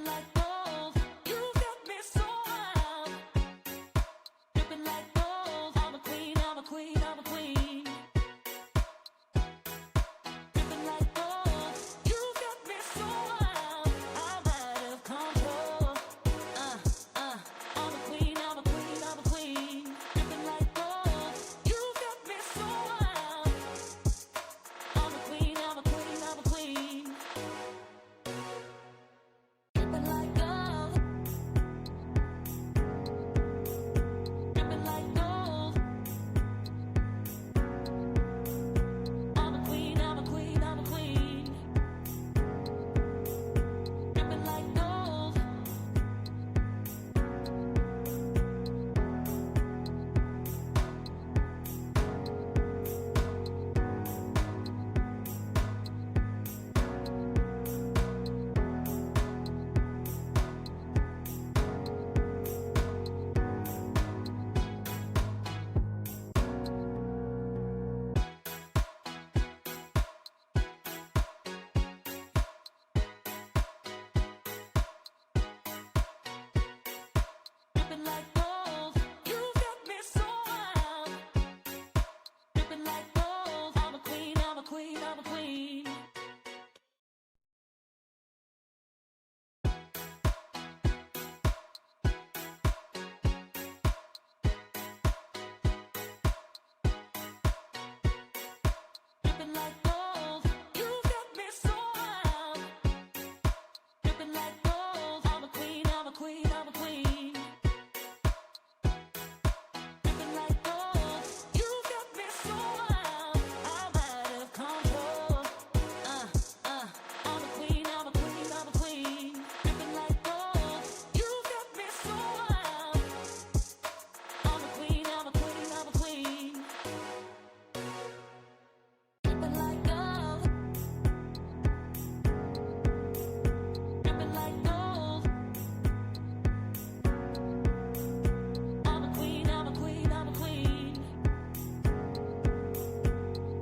like gold. You've Dripping like gold, you got me so wild. Dripping like gold, I'm a queen, I'm a queen, I'm a queen. Dripping like gold, you got me so wild. Dripping like gold, I'm a queen, I'm a queen, I'm a queen. Dripping like gold, you got me so wild. I'm out of control. I'm a queen, I'm a queen, I'm a queen. Dripping like gold, you got me so wild. I'm a queen, I'm a queen, I'm a queen. Dripping like gold. Dripping like gold. I'm a queen, I'm a queen, I'm a queen.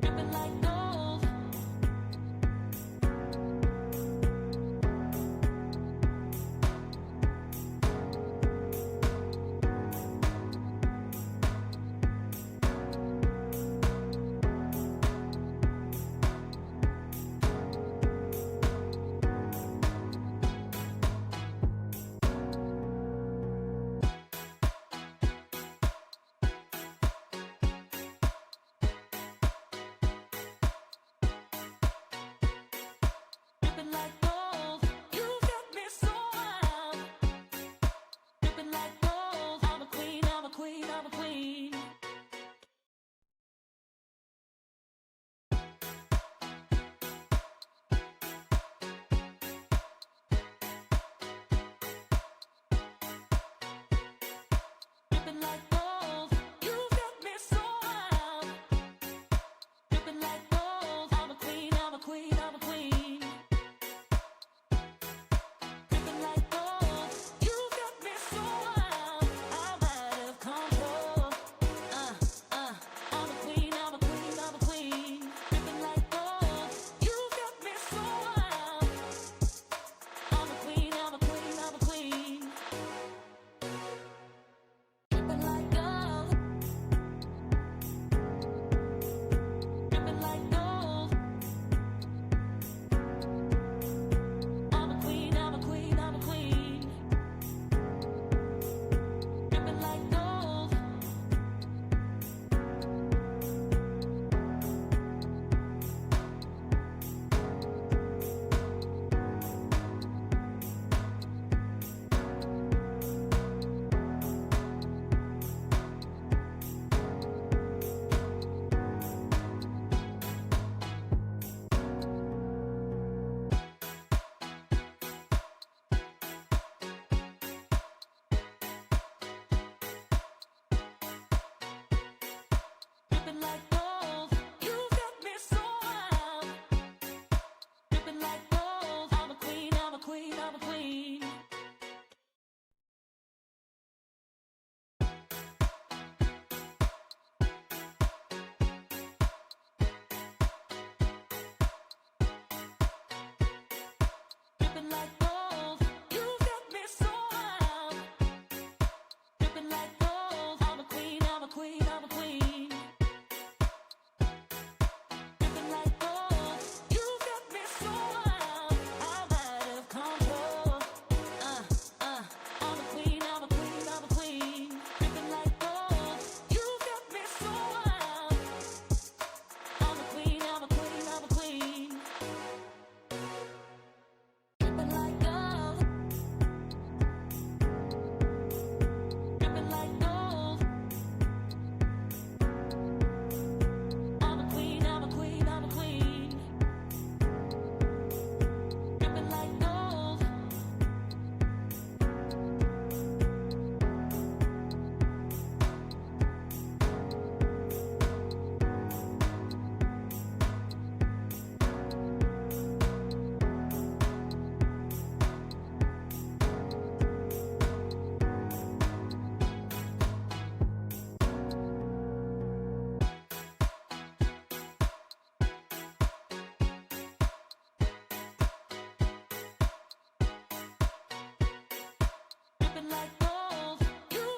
Dripping like gold. Dripping like gold, you got me so wild. Dripping like gold, I'm a queen, I'm a queen, I'm a queen. Dripping like gold, you got me so wild. Dripping like gold, I'm a queen, I'm a queen, I'm a queen. Dripping like gold, you got me so wild. I'm out of control. I'm a queen, I'm a queen, I'm a queen. Dripping like gold, you got me so wild. I'm a queen, I'm a queen, I'm a queen. Dripping like gold. Dripping like gold. I'm a queen, I'm a queen, I'm a queen. Dripping like gold. Dripping like gold, you got me so wild. Dripping like gold, I'm a queen, I'm a queen, I'm a queen. Dripping like gold, you got me so wild. Dripping like gold, I'm a queen, I'm a queen, I'm a queen. Dripping like gold, you got me so wild. I'm out of control. I'm a queen, I'm a queen, I'm a queen. Dripping like gold, you got me so wild. I'm a queen, I'm a queen, I'm a queen. Dripping like gold. Dripping like gold. I'm a queen, I'm a queen, I'm a queen. Dripping like gold. Dripping like gold, you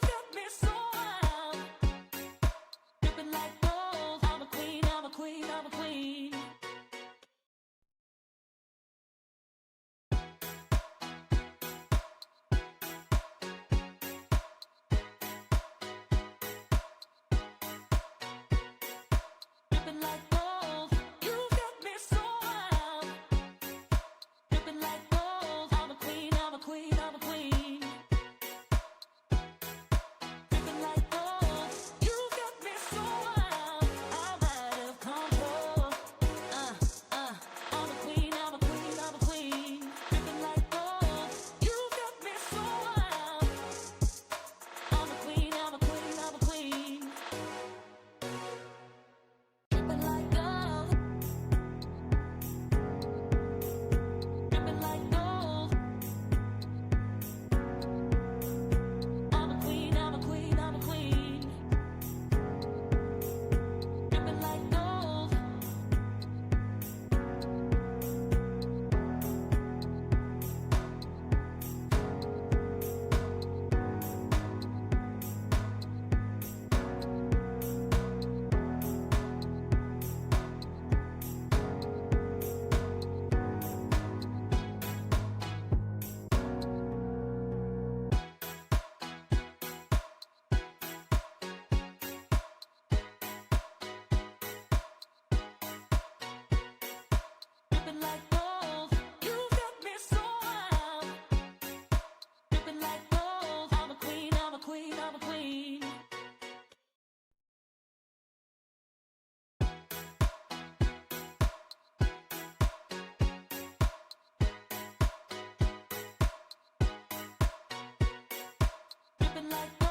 dripping like